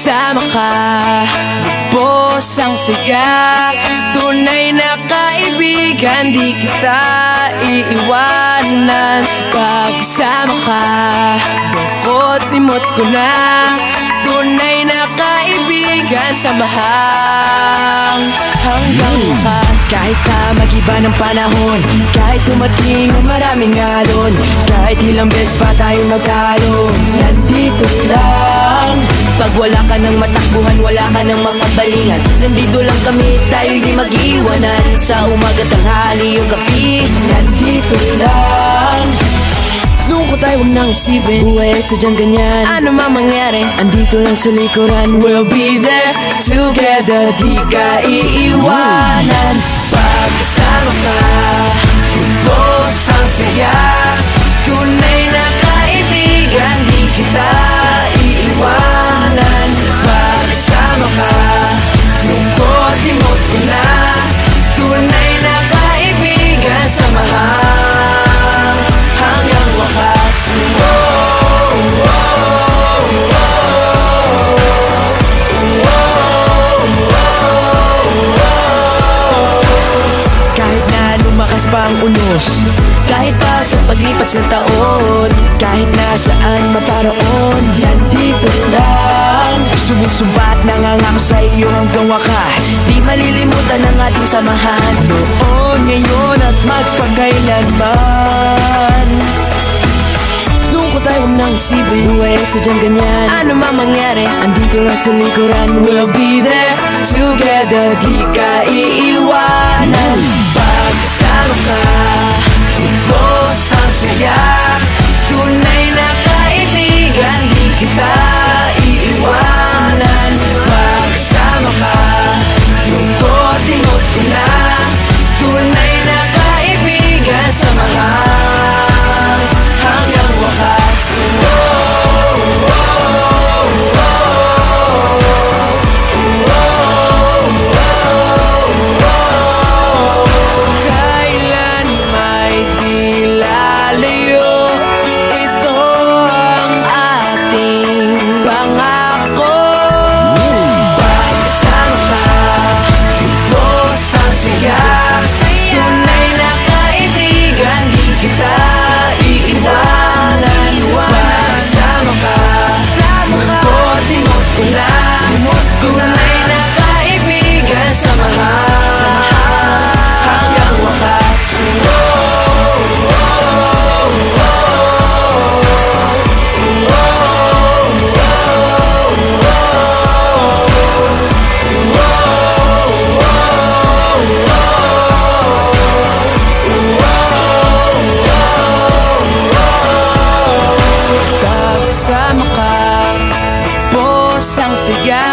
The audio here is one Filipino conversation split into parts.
kasama ka, lubos ang saya. Tunay na kaibigan, di kita iiwanan. Pag kasama ka, lungkot limot ko na. Tunay na kaibigan, samahang hanggang wakas. Kahit pa mag-iba ng panahon, kahit tumating ang maraming alon, kahit ilang beses pa tayo magtalo, nandito lang. Pag wala ka ng matakbuhan, wala ka ng mapabalingan, nandito lang kami, tayo'y di mag-iwanan. Sa umaga, tanghali, o gabi, nandito lang. Lungkot tayo, huwag nang isipin, buhay sadyang ganyan. Ano man mangyari, andito lang sa likuran. We'll be there together, di ka iiwanan. Pagkasama ka, lubos ang saya. Tunay na kaibigan, di kita iiwanan. Pagkasama ka, lungkot limot ko na. Tunay na kaibigan, samahang hanggang wakas. Kahit na lumakas pa ang unos, kahit pa sa paglipas ng taon, kahit nasaan maparoon, nandito lang. Sumusumpa at nangangako sa iyo hanggang wakas. Di malilimutan ang ating samahan, noon, ngayon at magpakailanman. Lungkot tayo, huwag nang isipin, buhay sadyang ganyan. Ano man mangyari, andito lang sa likuran. We'll be there together, di ka iiwanan. Pagkasama ka, lubos ang saya. Tunay na kaibigan, di kita iiwanan. Pagkasama ka, lungkot limot ko na. Tunay na kaibigan, samahang hanggang wakas. Kailan may di lalayo, ito ang ating pangako. Pagkasama ka, lubos ang saya. Tunay na kaibigan, di kita iiwanan. Pagkasama ka, lungkot limot ko na. Tunay na kaibigan, samahang hanggang wakas. Pagkasama ka, lubos ang saya.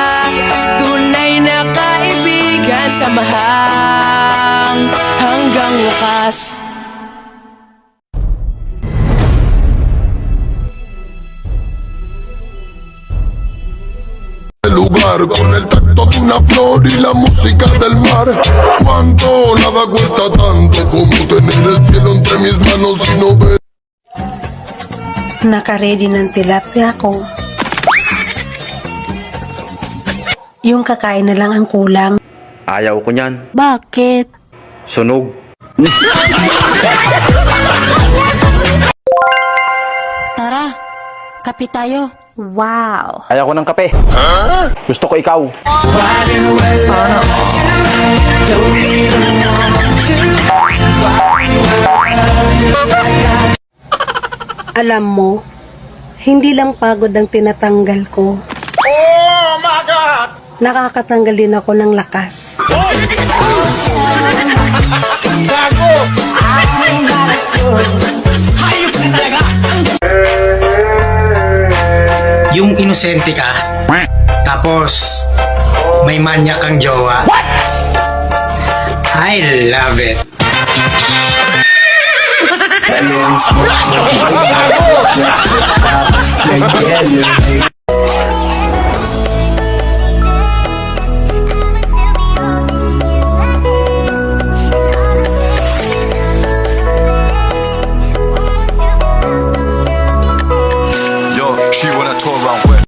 Tunay na kaibigan, samahang hanggang wakas. El lugar con el tacto de una flor y la música del mar. Cuánto nada cuesta tanto como tener el cielo entre mis manos y no ver. Naka-ready ng tilapia ko. Yung kakain na lang ang kulang. Ayaw ko niyan. Bakit? Sunog. Tara, kape tayo. Wow! Ayaw ko ng kape. Gusto ko ikaw. Alam mo, hindi lang pagod ang tinatanggal ko. Oh my God! Nakakatanggal din ako ng lakas. Yung inosente ka, tapos may manya kang jowa. I love it. Yo, she wanna tour around with.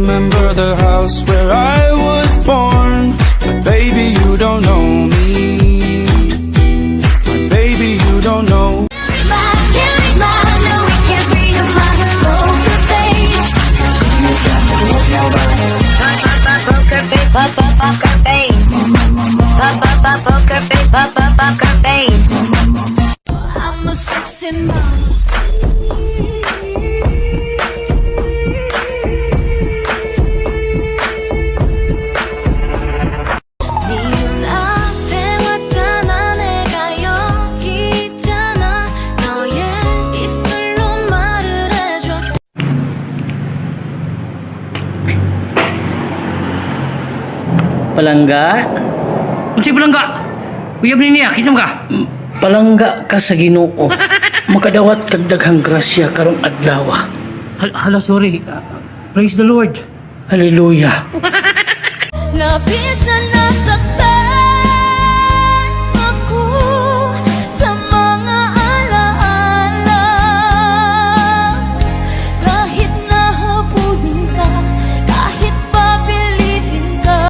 remember the house where I was born. But baby, you don't know me. But baby, you don't know. I'm a sexy mom. 네 눈앞에 왔잖아. 내가 여기 있잖아. 너의 입술로 말을 해줬어. Palangga? Unsay palangga? Uyab ni niya, kisam ka? Palangga ka sa Ginoo. Makadawat kag daghang grasya karong adlaw. Hala, sorry. Praise the Lord. Hallelujah. Labis na nasaktan ako sa mga alaala. Kahit nahabulin ka, kahit papilitin ka.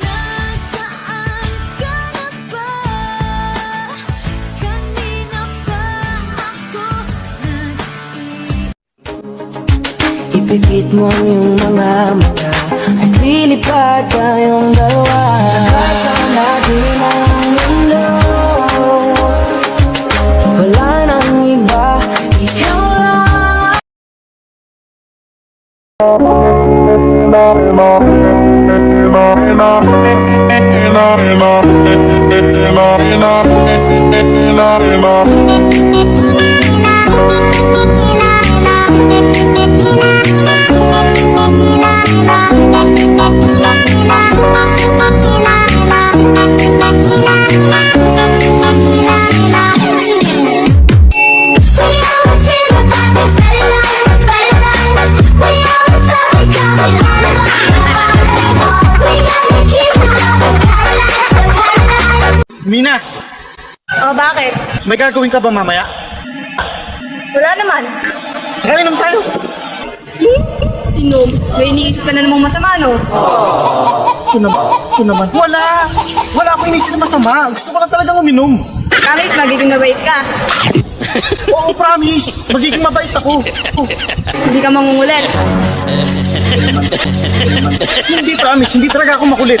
Nasaan ka na ba? Kanina pa ako nag-iisip. Ipikit mo ang iyong mga mata at lilipad tayong dalawa. Nagkasama natin ang mundo. Wala nang iba, ikaw lang. Mina, Oh, bakit? may gagawin ka ba mamaya? Wala naman. Kainom tayo. Inom. May iniisip ka na namang masama, no? Ito naman. Wala akong inisip na masama. Gusto ko lang talagang uminom. Promise, magiging mabait ka. Oo, promise. Magiging mabait ako. Hindi ka mangungulit. Hindi, promise. Hindi talaga ako makulit.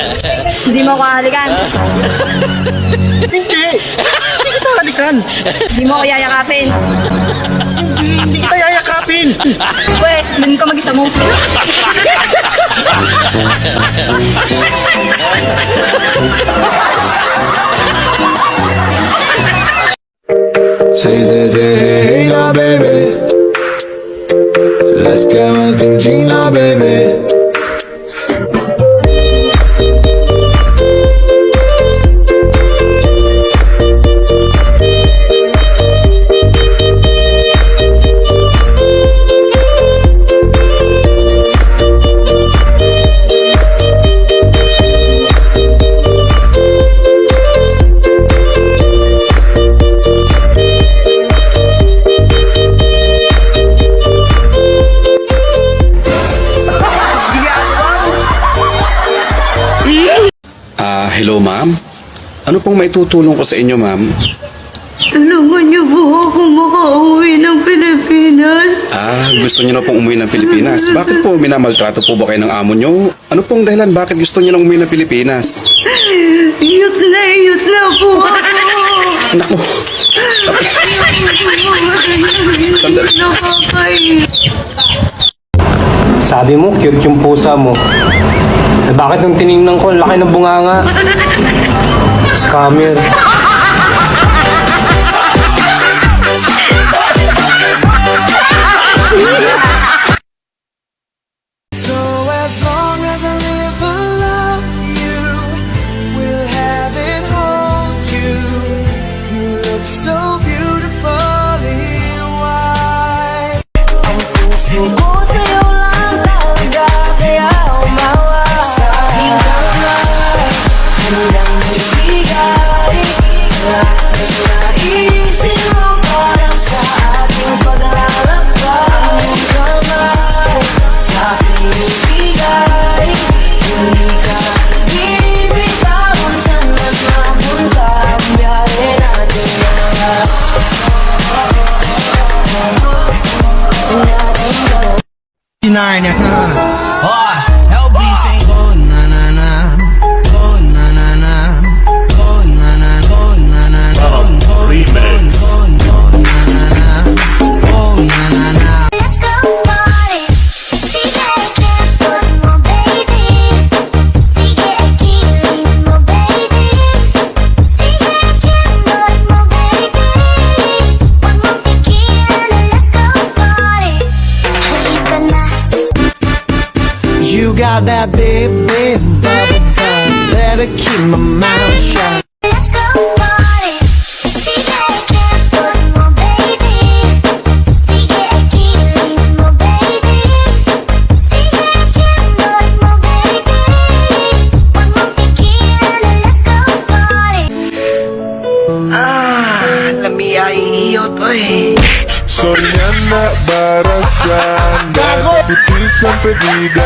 Hindi mo ako hahalikan. Hindi. Hindi kita halikan. Hindi mo ako yayakapin. Hindi kita yayakapin. Pwes, hindi ka mag-isa mo. Say, hey now, baby. So let's get one thing, Gina, baby. Hello ma'am. Ano pong maitutulong ko sa inyo ma'am? Tulungan niyo po ako makauwi ng Pilipinas. Gusto niyo na pong umuwi ng Pilipinas. Bakit po minamaltrato po ba kayo ng amo niyo? Ano pong dahilan bakit gusto niyo nang umuwi ng Pilipinas? Iyot na po ako. Anak mo. Sandali. Sabi mo, cute yung pusa mo. Eh, bakit nung tinignan ko, laki ng bunganga? Scammer. So as long as I live, I love you. We'll have it, hold you. You look so beautifully white. Ang puso ko sa'yo lang talaga, kaya umawa. Sa aking learn it. Oh, LB saying go na na na, go na na na, go na na, go na na, go na na, go na na, go na na na. Let's go party. Sigue que podemos, baby. Sigue aquí ritmo, baby. Sigue que podemos, baby. One more tequila and let's go party. Halika na. You got that big, big bubble butt. Better keep my mouth shut. Let's go party. Sigue que podemos, baby. Sigue aquí ritmo, baby. Sigue que podemos, baby. One more tequila and let's go party. Soy Ana Barasana, difícil pedida